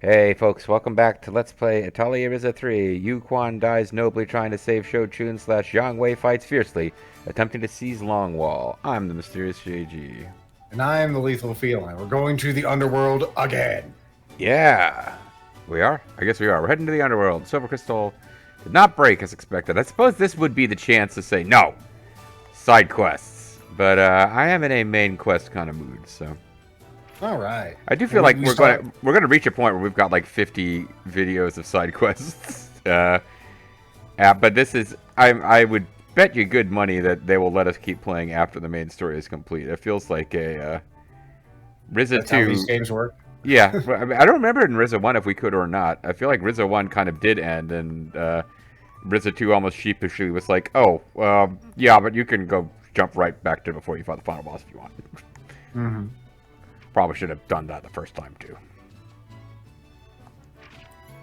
Hey folks, welcome back to Let's Play Atelier Ryza 3. Yu Quan dies nobly trying to save Shou Chun / Yang Wei fights fiercely, attempting to seize Longwall. I'm the mysterious JG. And I am the lethal feline. We're going to the underworld again. Yeah! We are? I guess we are. We're heading to the underworld. Silver Crystal did not break as expected. I suppose this would be the chance to say, no! Side quests. But I am in a main quest kind of mood, so... All right. I do feel like we're gonna reach a point where we've got like 50 videos of side quests. But this is I would bet you good money that they will let us keep playing after the main story is complete. It feels like a Ryza That's 2. how these games work. Yeah, I mean, I don't remember in Ryza 1 if we could or not. I feel like Ryza 1 kind of did end, and Ryza 2 almost sheepishly was like, "Oh, yeah, but you can go jump right back to before you fight the final boss if you want." Mm-hmm. Probably should have done that the first time too.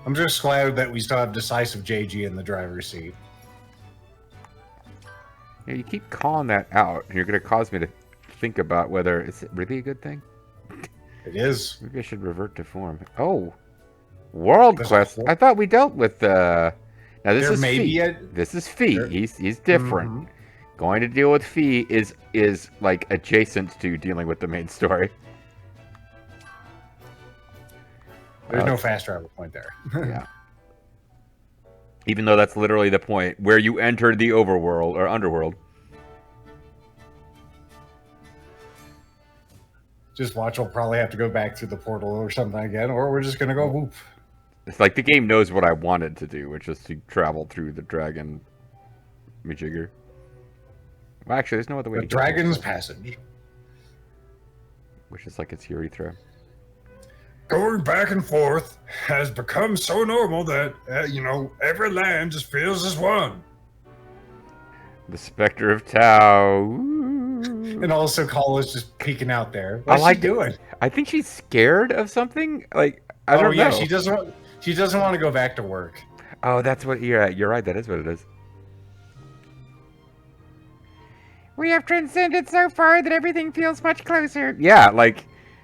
I'm just glad that we still have decisive JG in the driver's seat. Yeah, you keep calling that out, and you're going to cause me to think about whether it's really a good thing. It is. Maybe I should revert to form. Oh, world quest. I thought we dealt with. Now this is Fee. This is Fee. He's different. Mm-hmm. Going to deal with Fee is like adjacent to dealing with the main story. There's no fast travel point there. Yeah. Even though that's literally the point where you enter the overworld or underworld. Just watch. We'll probably have to go back through the portal or something again, or we're just gonna go whoop. It's like the game knows what I wanted to do, which is to travel through the dragon majigger. Well, actually, there's no other way. The Dragon's Passage, which is like its urethra. Going back and forth has become so normal that, every land just feels as one. The Spectre of Tao. Ooh. And also Kala's just peeking out there. What's she doing? I think she's scared of something. Like, I don't know. She doesn't want to go back to work. Oh, that's what you're right. That is what it is. We have transcended so far that everything feels much closer. Yeah, like...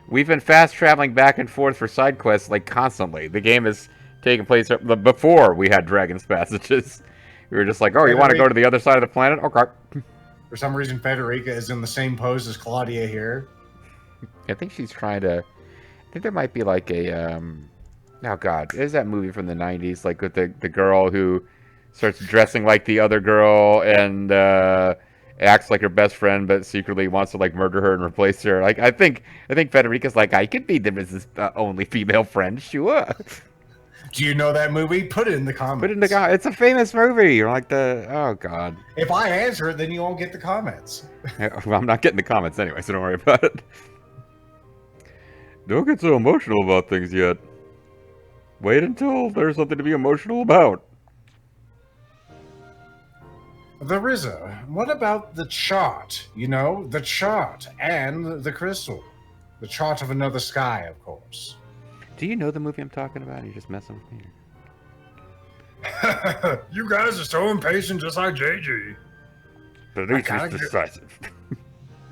We've been fast traveling back and forth for side quests like constantly. The game is taking place before we had Dragon's Passages. We were just like, oh, you want to go to the other side of the planet? Okay. For some reason, Federica is in the same pose as Claudia here. I think she's trying to... I think there might be like a... Oh, God. There's that movie from the 90s, like with the girl who starts dressing like the other girl and... acts like her best friend, but secretly wants to like murder her and replace her. Like I think Federica's like, I could be the only female friend, sure. Do you know that movie? Put it in the comments. Put it in the comments. It's a famous movie. You're like oh god. If I answer it, then you won't get the comments. Well, I'm not getting the comments anyway, so don't worry about it. Don't get so emotional about things yet. Wait until there's something to be emotional about. The Ryza. What about the chart? You know, the chart and the crystal. The chart of another sky, of course. Do you know the movie I'm talking about? Are you just messing with me? You guys are so impatient, just like JG. But at least it's decisive.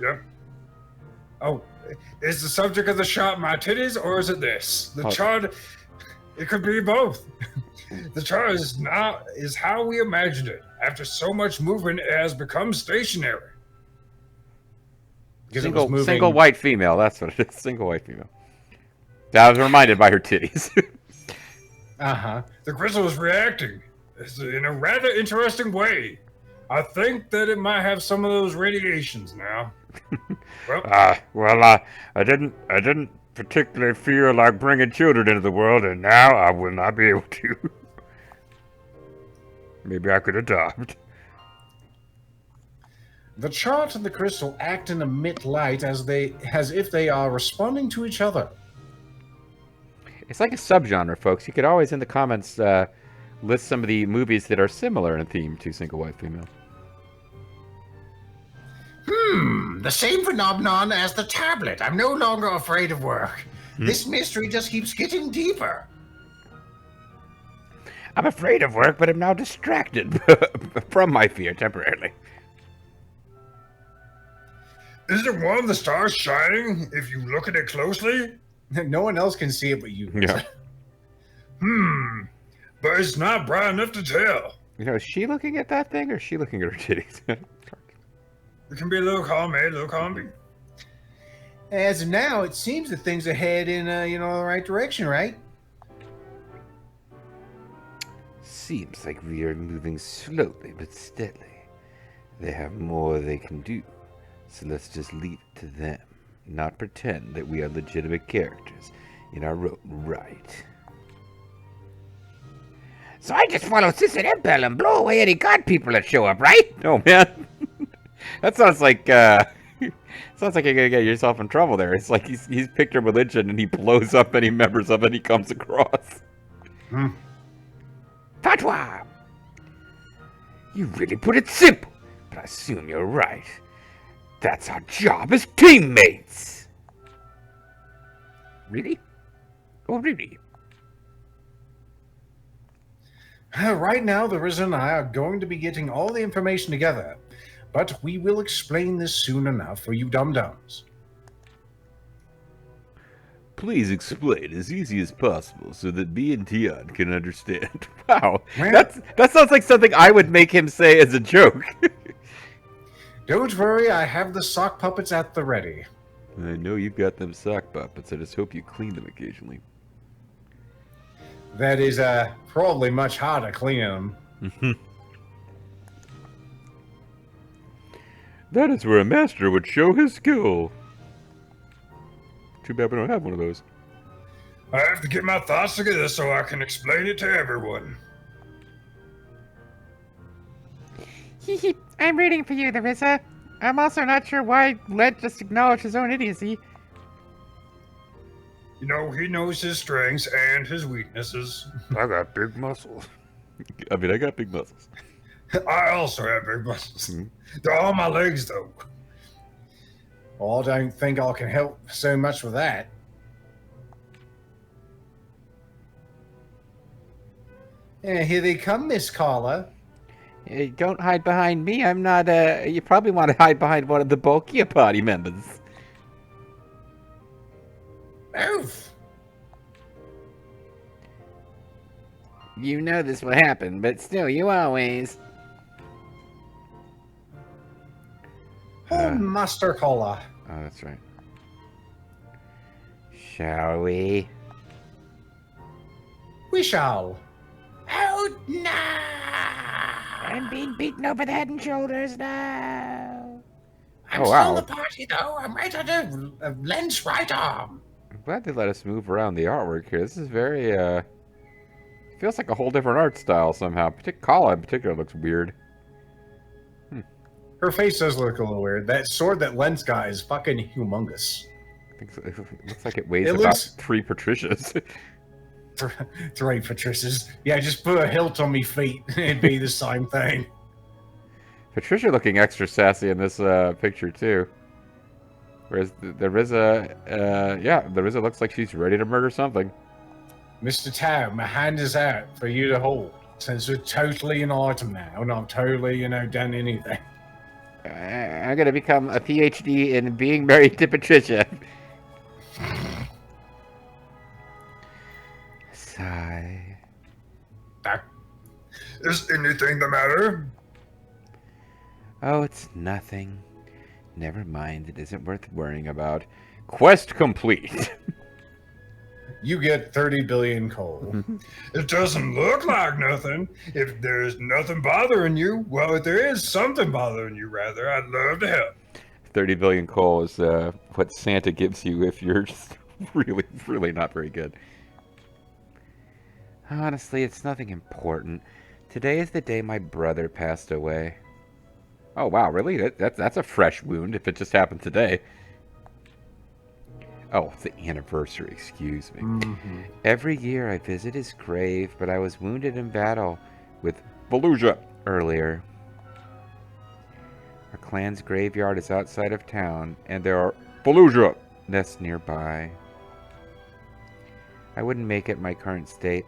Yep. Oh, is the subject of the shot my titties, or is it this? The chart... It could be both. The chart is how we imagined it. After so much movement, it has become stationary. Single white female. That's what it is. Single white female. I was reminded by her titties. The crystal is reacting in a rather interesting way. I think that it might have some of those radiations now. I didn't particularly feel like bringing children into the world, and now I will not be able to. Maybe I could adopt. The chart and the crystal act and emit light as if they are responding to each other. It's like a subgenre, folks. You could always in the comments list some of the movies that are similar in theme to Single White Female. The same phenomenon as the tablet. I'm no longer afraid of work. This mystery just keeps getting deeper. I'm afraid of work, but I'm now distracted from my fear temporarily. Isn't one of the stars shining if you look at it closely? No one else can see it but you. Yeah. But it's not bright enough to tell. You know, is she looking at that thing or is she looking at her titties? It can be a little column A, a little column B. As of now, it seems that things are headed in, the right direction, right? Seems like we are moving slowly but steadily. They have more they can do, so let's just leave it to them. Not pretend that we are legitimate characters in our own right. So I just follow Sister Impel and blow away any god people that show up, right? Oh man, that sounds like sounds like you're gonna get yourself in trouble there. It's like he's picked a religion and he blows up any members of it he comes across. Fatwa! You really put it simple, but I assume you're right. That's our job as teammates! Really? Oh, really? Right now, the Ryza and I are going to be getting all the information together, but we will explain this soon enough for you dum-dums. Please explain as easy as possible so that me and Dion can understand. Wow, Well- that sounds like something I would make him say as a joke. Don't worry, I have the sock puppets at the ready. I know you've got them sock puppets. I just hope you clean them occasionally. That is probably much harder cleaning them. That is where a master would show his skill. Too bad we don't have one of those. I have to get my thoughts together so I can explain it to everyone. I'm rooting for you, Larissa. I'm also not sure why Led just acknowledged his own idiocy. You know, he knows his strengths and his weaknesses. I got big muscles. I mean, I got big muscles. I also have big muscles. They're all my legs, though. Well, I don't think I can help so much with that. Yeah, here they come, Miss Carla. Don't hide behind me. I'm not, you probably want to hide behind one of the bulkier party members. Oof! You know this will happen, but still, you always... Oh, Master Carla. Oh, that's right. Shall we? We shall. Oh, no! I'm being beaten over the head and shoulders now. I'm Oh, still wow. in the party, though. I'm right on Len's right arm. I'm glad they let us move around the artwork here. This is very, feels like a whole different art style somehow. Kala in particular looks weird. Her face does look a little weird. That sword that Len's got is fucking humongous. I think so. It looks like it weighs It about looks- 3 Patricias. Three Patricias. Yeah, just put a hilt on me feet. It'd be the same thing. Patricia looking extra sassy in this picture too. Whereas the Ryza, the Ryza looks like she's ready to murder something. Mr. Tao, my hand is out for you to hold. Since we're totally an item now, and I've totally, done anything. I'm gonna become a PhD in being married to Patricia. Sigh. Is anything the matter? Oh, it's nothing. Never mind. It isn't worth worrying about. Quest complete. You get 30 billion coal. It doesn't look like nothing. If there's nothing bothering you, well, if there is something bothering you, rather, I'd love to help. 30 billion coal is what Santa gives you if you're just really, really not very good. Honestly, it's nothing important. Today is the day my brother passed away. Oh, wow, really? That's a fresh wound if it just happened today. Oh, it's the anniversary, excuse me. Mm-hmm. Every year I visit his grave, but I was wounded in battle with Fallujah earlier. Our clan's graveyard is outside of town, and there are Fallujah nests nearby. I wouldn't make it my current state,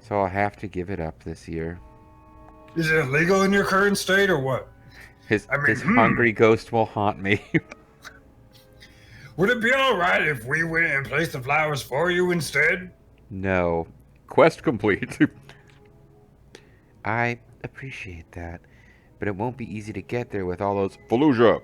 so I'll have to give it up this year. Is it illegal in your current state or what? His hungry ghost will haunt me. Would it be all right if we went and placed the flowers for you instead? No. quest complete. I appreciate that, but it won't be easy to get there with all those Fallujah.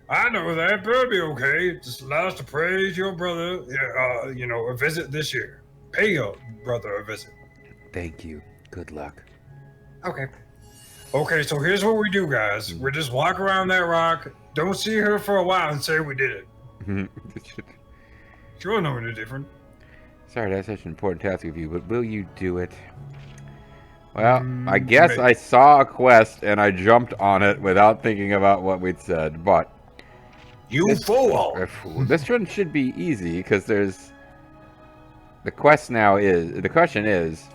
I know that, but it'll be okay. Just allow us to praise your brother, a visit this year. Pay your brother a visit. Thank you. Good luck. Okay. Okay, so here's what we do, guys. We just walk around that rock, don't see her for a while, and say we did it. She'll know any different. Sorry, that's such an important task of you, but will you do it? Well, I guess maybe. I saw a quest and I jumped on it without thinking about what we'd said, but... You fool! This one should be easy, because there's... The question is,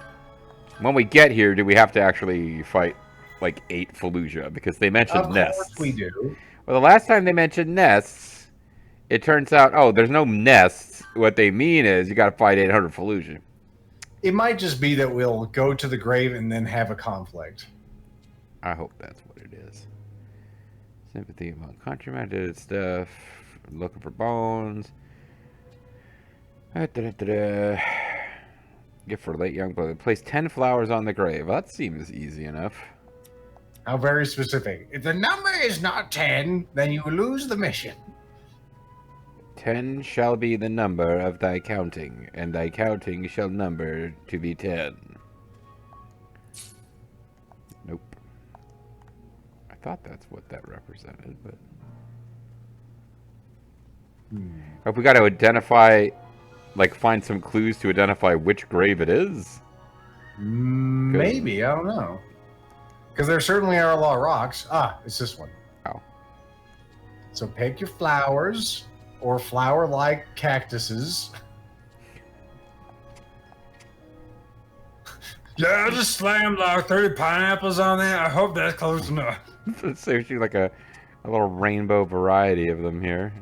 when we get here, do we have to actually fight, like, 8 Fallujah? Because they mentioned nests. Of course we do. Well, the last time they mentioned nests, it turns out, oh, there's no nests. What they mean is you got to fight 800 Fallujah. It might just be that we'll go to the grave and then have a conflict. I hope that's what it is. Sympathy among countrymen, did stuff. Looking for bones. Gift for late young brother. Place 10 flowers on the grave. Well, that seems easy enough. How very specific. If the number is not 10, then you lose the mission. 10 shall be the number of thy counting, and thy counting shall number to be 10. Nope. I thought that's what that represented, but... If we got to identify, like, find some clues to identify which grave it is? Maybe, I don't know. Because there certainly are a lot of rocks. Ah, it's this one. Oh. So pick your flowers, or flower-like cactuses. Yeah, I just slammed like 30 pineapples on there. I hope that's close enough. It's actually like a little rainbow variety of them here.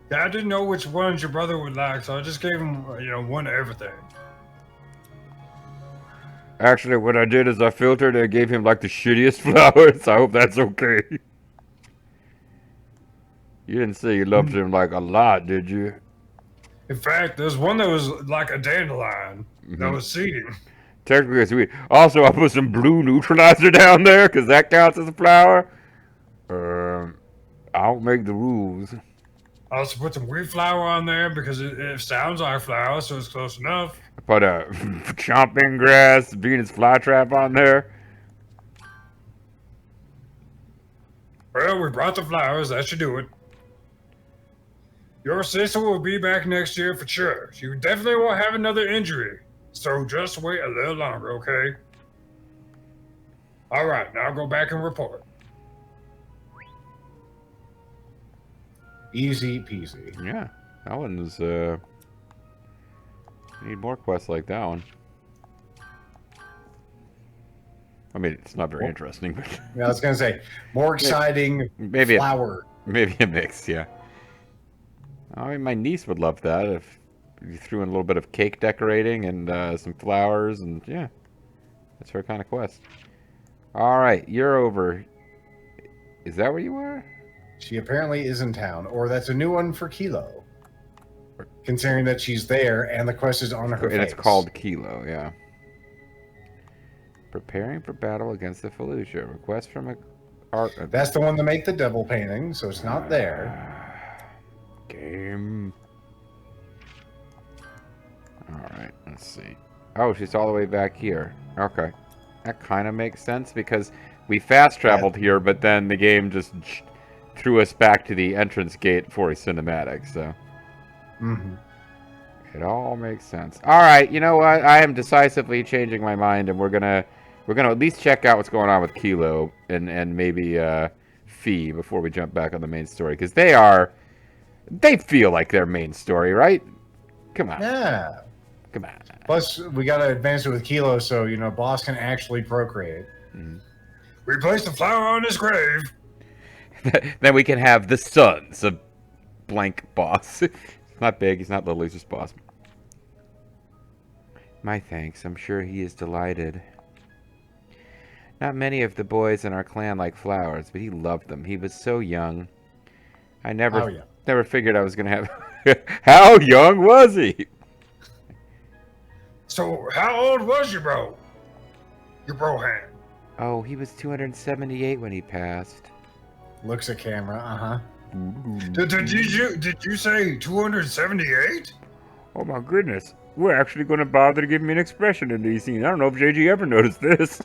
Yeah, I didn't know which ones your brother would like, so I just gave him, one of everything. Actually, what I did is I filtered and gave him like the shittiest flowers. I hope that's okay. You didn't say you loved him like a lot, did you? In fact, there's one that was like a dandelion that was seeding. Technically, it's sweet. Also, I put some blue neutralizer down there because that counts as a flower. I don't make the rules. I also put some wheat flour on there because it sounds like flour, so it's close enough. I put a chomping grass Venus flytrap on there. Well, we brought the flowers. That should do it. Your sister will be back next year for sure. She definitely won't have another injury. So just wait a little longer, okay? All right, now go back and report. Easy peasy. Yeah, that one's, need more quests like that one. I mean, it's not very interesting, but... Yeah, I was going to say, more exciting maybe flower. Maybe a mix, yeah. I mean, my niece would love that if you threw in a little bit of cake decorating and some flowers, and yeah. That's her kind of quest. Alright, you're over. Is that where you are? She apparently is in town, or that's a new one for Kilo. Considering that she's there and the quest is on her face. And it's called Kilo, yeah. Preparing for battle against the Fallujah. Request from a art. That's the one to make the devil painting, so it's not there. Game. Alright, let's see. Oh, she's all the way back here. Okay. That kind of makes sense because we fast traveled here, but then the game just threw us back to the entrance gate for a cinematic, so. It all makes sense. Alright, you know what? I am decisively changing my mind, and we're gonna at least check out what's going on with Kilo and maybe Fee before we jump back on the main story, because they feel like their main story, right? Come on. Yeah. Come on. Plus, we got to advance it with Kilo so, Boss can actually procreate. We placed a flower on his grave. Then we can have the sons of blank Boss. He's not big, he's not little, he's just Boss. My thanks, I'm sure he is delighted. Not many of the boys in our clan like flowers, but he loved them. He was so young. I never figured I was going to have... How young was he? So, how old was your bro? Your brohan? Oh, he was 278 when he passed. Looks at camera. Uh-huh. Did you say 278? Oh my goodness. We're actually going to bother to give me an expression in these scenes. I don't know if JG ever noticed this.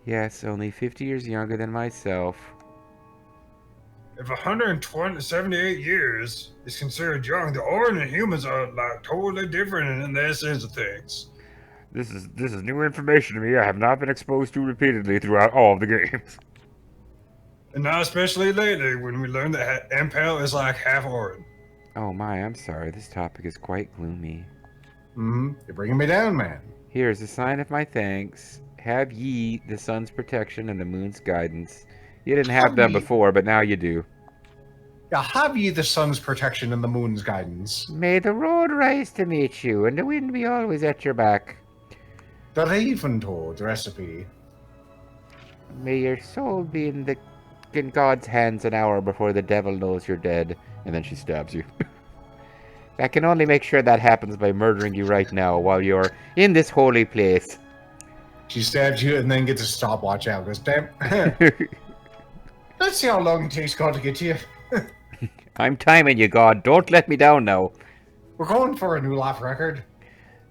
Yes, only 50 years younger than myself. If 178 years is considered young, the Orin and humans are like totally different in their sense of things. This is new information to me. I have not been exposed to repeatedly throughout all of the games. And now, especially lately, when we learned that Impel is like half Orin. Oh my, I'm sorry. This topic is quite gloomy. You're bringing me down, man. Here's a sign of my thanks. Have ye the sun's protection and the moon's guidance. You didn't have them before, but now you do. Yeah, have ye the sun's protection and the moon's guidance. May the road rise to meet you, and the wind be always at your back. The raven told recipe. May your soul be in God's hands an hour before the devil knows you're dead. And then she stabs you. I can only make sure that happens by murdering you right now while you're in this holy place. She stabs you and then gets a stopwatch out. Goes, damn. Let's see how long it takes God to get to you. I'm timing you, God. Don't let me down now. We're going for a new life record.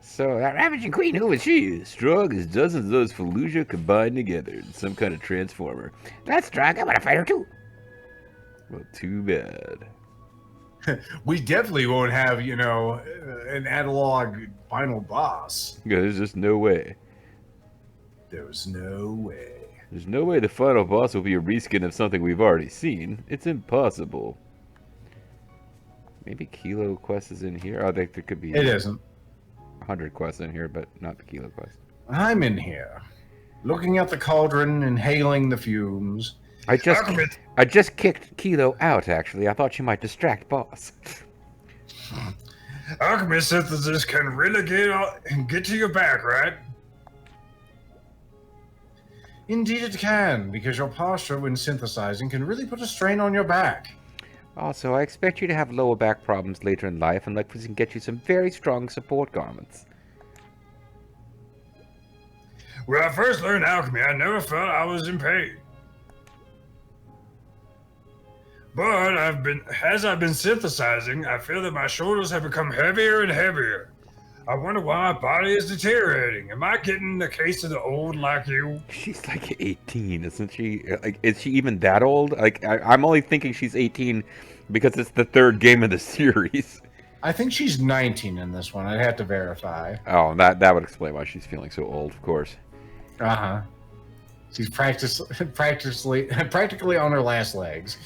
So, that ravaging queen, who is she? Strong as dozens of those Fallujah combined together in some kind of transformer. That's strong. I want to fight her too. Well, too bad. We definitely won't have, an analog final boss. Yeah, there's just no way. There's no way. There's no way the final boss will be a reskin of something we've already seen. It's impossible. Maybe Kilo Quest is in here. Oh, there could be. It isn't. 100 quests in here, but not the Kilo Quest. I'm in here, looking at the cauldron, inhaling the fumes. I just kicked Kilo out, actually. I thought she might distract boss. Alchemy synthesis can really get to your back, right? Indeed it can, because your posture when synthesizing can really put a strain on your back. Also, I expect you to have lower back problems later in life, and we can get you some very strong support garments. When I first learned alchemy, I never felt I was in pain. But as I've been synthesizing, I feel that my shoulders have become heavier and heavier. I wonder why my body is deteriorating. Am I getting a case of the old like you? She's like 18, isn't she? Like, is she even that old? Like, I'm only thinking she's 18 because it's the third game of the series. I think she's 19 in this one. I'd have to verify. Oh, that would explain why she's feeling so old, of course. Uh-huh. She's practically on her last legs.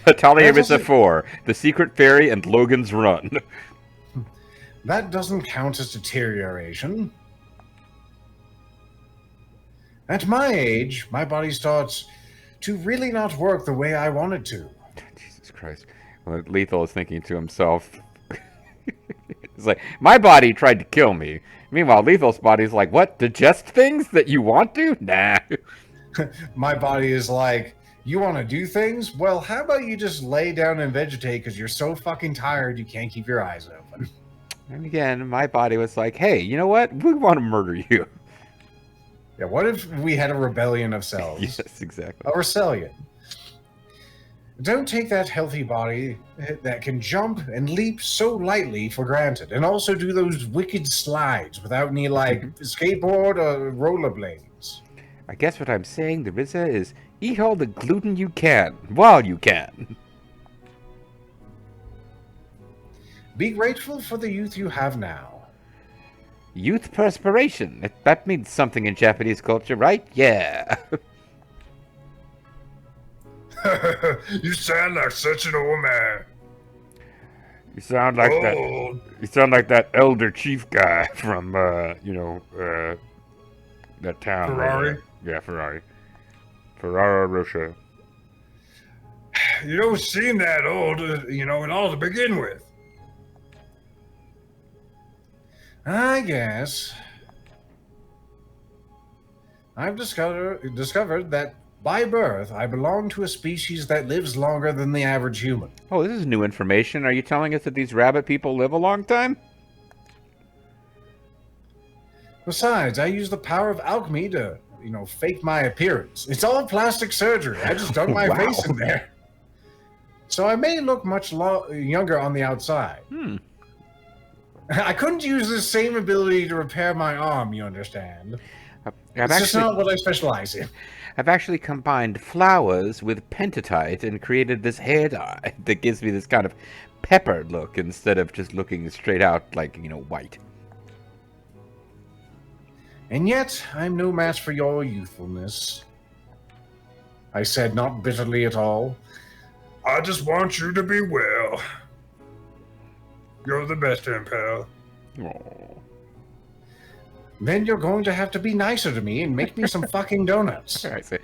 Atelier is a 4, The Secret Fairy, and Logan's Run. That doesn't count as deterioration. At my age, my body starts to really not work the way I want it to. Jesus Christ. Well, Lethal is thinking to himself. It's like, my body tried to kill me. Meanwhile, Lethal's body's like, what? Digest things that you want to? Nah. My body is like, you want to do things? Well, how about you just lay down and vegetate because you're so fucking tired you can't keep your eyes open. And again, my body was like, hey, you know what? We want to murder you. Yeah, what if we had a rebellion of cells? Yes, exactly. A rebellion. Don't take that healthy body that can jump and leap so lightly for granted, and also do those wicked slides without any, skateboard or rollerblades. I guess what I'm saying, the Ryza, is eat all the gluten you can, while you can. Be grateful for the youth you have now. Youth perspiration. That means something in Japanese culture, right? Yeah. You sound like such an old man. You sound like that. You sound like that elder chief guy from, that town. Ferrari? Yeah, Ferrari. Ferrara Rocher. You don't seem that old, at all to begin with. I guess. I've discovered that by birth, I belong to a species that lives longer than the average human. Oh, this is new information. Are you telling us that these rabbit people live a long time? Besides, I use the power of alchemy to, fake my appearance. It's all plastic surgery. I just dug my Wow. face in there. So I may look much younger on the outside. I couldn't use the same ability to repair my arm, you understand? It's just not what I specialize in. I've actually combined flowers with pentatite and created this hair dye that gives me this kind of peppered look instead of just looking straight out like, white. And yet, I'm no match for your youthfulness. I said not bitterly at all. I just want you to be well. You're the best, pal. Aww. Then you're going to have to be nicer to me and make me some fucking donuts. I say,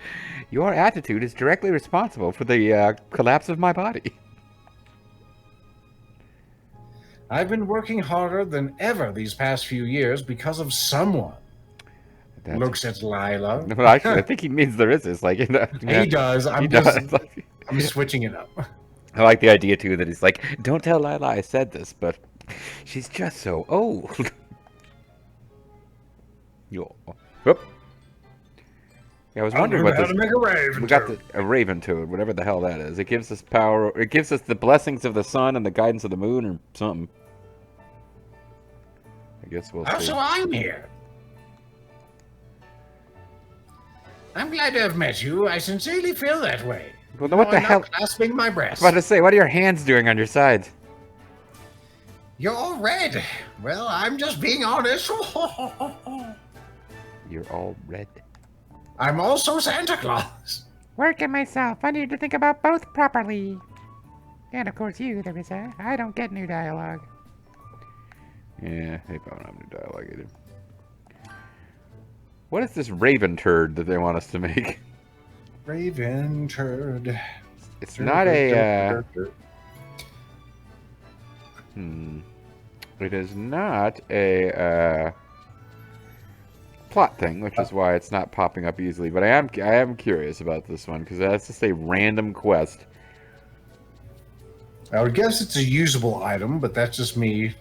your attitude is directly responsible for the collapse of my body. I've been working harder than ever these past few years because of someone. Looks at Lila. Well, actually, I think he means there is this. Like, He does. I'm switching it up. I like the idea too that he's like, don't tell Lila I said this, but she's just so old. Yo. Whoop. Yeah, I was wondering what how this. to make a raven We got toad. a raven toad, whatever the hell that is. It gives us power. It gives us the blessings of the sun and the guidance of the moon, or something. I guess we'll see. So I'm here. I'm glad to have met you. I sincerely feel that way. Well, what the I'm hell? not clasping my breast. I was about to say, what are your hands doing on your sides? You're red. Well, I'm just being honest. You're all red. I'm also Santa Claus. Working myself. I need to think about both properly. And of course you, Ryza. I don't get new dialogue. Yeah, they probably don't have new dialogue either. What is this raven turd that they want us to make? Raven turd. It's not a. It is not a plot thing, which is why it's not popping up easily. But I am curious about this one because that's just a random quest. I would guess it's a usable item, but that's just me.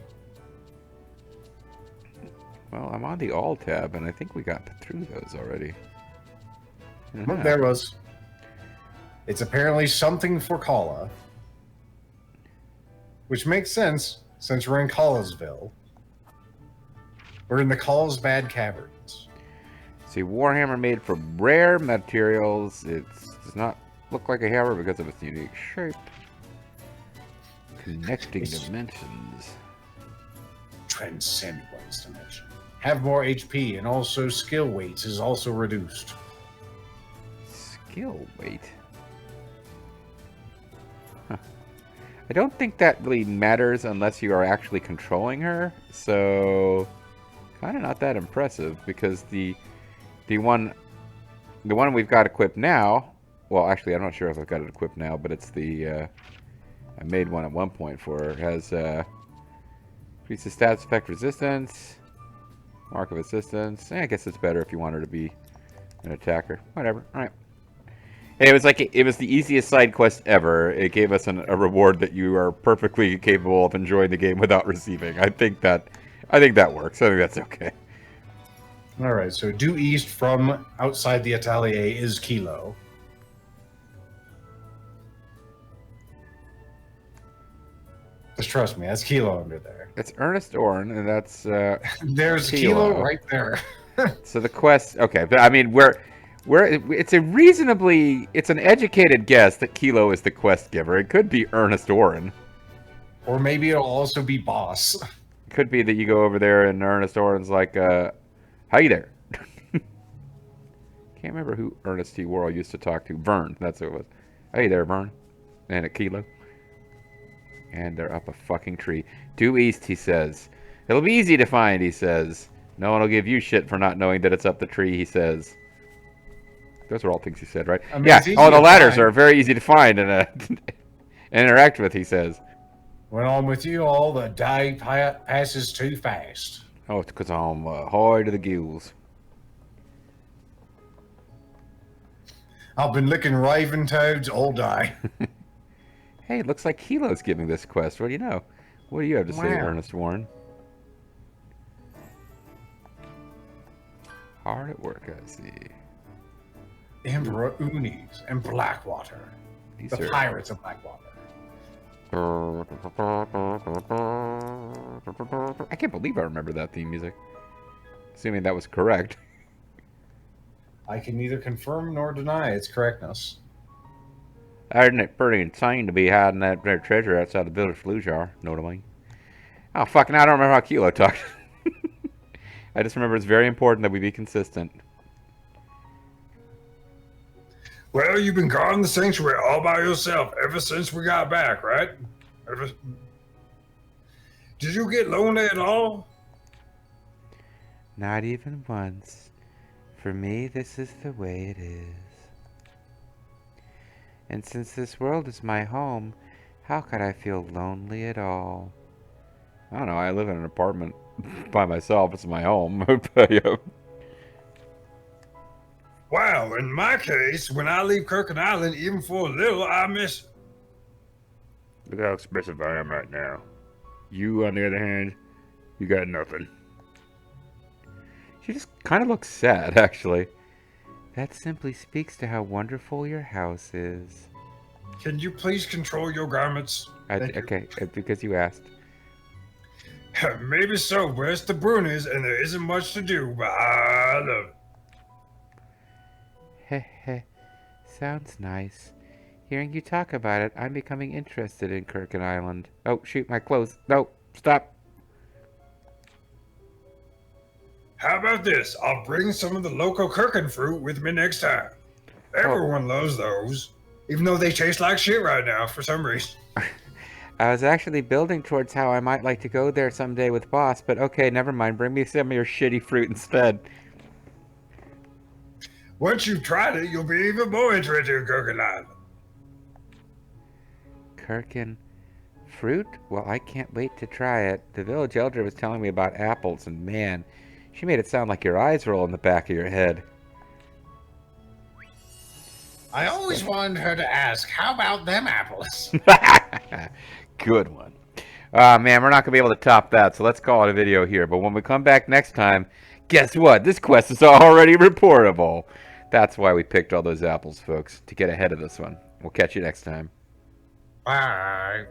Well, I'm on the all tab, and I think we got through those already. Well, there was. It's apparently something for Kala. Which makes sense, since we're in Collinsville. We're in the Carlsbad Caverns. See, Warhammer made from rare materials. It does not look like a hammer because of its unique shape. Connecting dimensions. Transcend one's dimension. Have more HP, and also skill weights is also reduced. Skill weight? Huh. I don't think that really matters unless you are actually controlling her. So, kind of not that impressive because the one we've got equipped now. Well, actually, I'm not sure if I've got it equipped now, but it's the I made one at one point for her. It has increases stats effect resistance, mark of assistance. I guess it's better if you want her to be an attacker. Whatever. All right. Hey, it was the easiest side quest ever. It gave us a reward that you are perfectly capable of enjoying the game without receiving. I think that works. I think that's okay. All right, so due east from outside the Atelier is Kilo. Just trust me, that's Kilo under there. It's Ernest Orn, and that's There's Kilo. Kilo right there. So the quest. Okay, but I mean, it's an educated guess that Kilo is the quest giver. It could be Ernest Orn. Or maybe it'll also be Boss. It could be that you go over there and Ernest Orn's like, "How you there?" Can't remember who Ernest T. Worrell used to talk to. Vern, that's who it was. Hey there, Vern. And a Kilo. And they're up a fucking tree. Due east, he says. It'll be easy to find, he says. No one will give you shit for not knowing that it's up the tree, he says. Those are all things he said, right? I mean, yeah. it's easy Oh, the to ladders find. are very easy to find and interact with, he says. Went on with you all, the day passes too fast. Oh, it's because I'm high to the gills. I've been licking raven toads all day. Hey, it looks like Kilo's giving this quest. What do you know? What do you have to say, Wow. Ernest Warren? Hard at work, I see. Emperor Unis and Blackwater. These The are... Pirates of Blackwater. I can't believe I remember that theme music. Assuming that was correct. I can neither confirm nor deny its correctness. Isn't it pretty insane to be hiding that there treasure outside the village flue jar? Know what I mean? Oh, fucking, I don't remember how Kilo talked. I just remember it's very important that we be consistent. Well, you've been guarding the sanctuary all by yourself ever since we got back, right? Did you get lonely at all? Not even once. For me, this is the way it is. And since this world is my home, how could I feel lonely at all? I don't know, I live in an apartment by myself. It's my home. But, yeah. Wow, in my case, when I leave Kirkin Island, even for a little, I miss it. Look how expressive I am right now. You, on the other hand, you got nothing. She just kind of looks sad, actually. That simply speaks to how wonderful your house is. Can you please control your garments? Okay, because you asked. Maybe so, but it's the Brunies, and there isn't much to do, but I love it. Heh heh. Sounds nice. Hearing you talk about it, I'm becoming interested in Kirkin Island. Oh, shoot, my clothes. No, stop. How about this? I'll bring some of the local Kirkin fruit with me next time. Everyone loves those, even though they taste like shit right now for some reason. I was actually building towards how I might like to go there someday with Boss, but okay, never mind. Bring me some of your shitty fruit instead. Once you've tried it, you'll be even more interested in Kirkin Island. Kirkin fruit? Well, I can't wait to try it. The village elder was telling me about apples, and man, she made it sound like your eyes roll in the back of your head. I always wanted her to ask, how about them apples? Good one. Man, we're not going to be able to top that, so let's call it a video here. But when we come back next time, guess what? This quest is already reportable. That's why we picked all those apples, folks, to get ahead of this one. We'll catch you next time. Bye.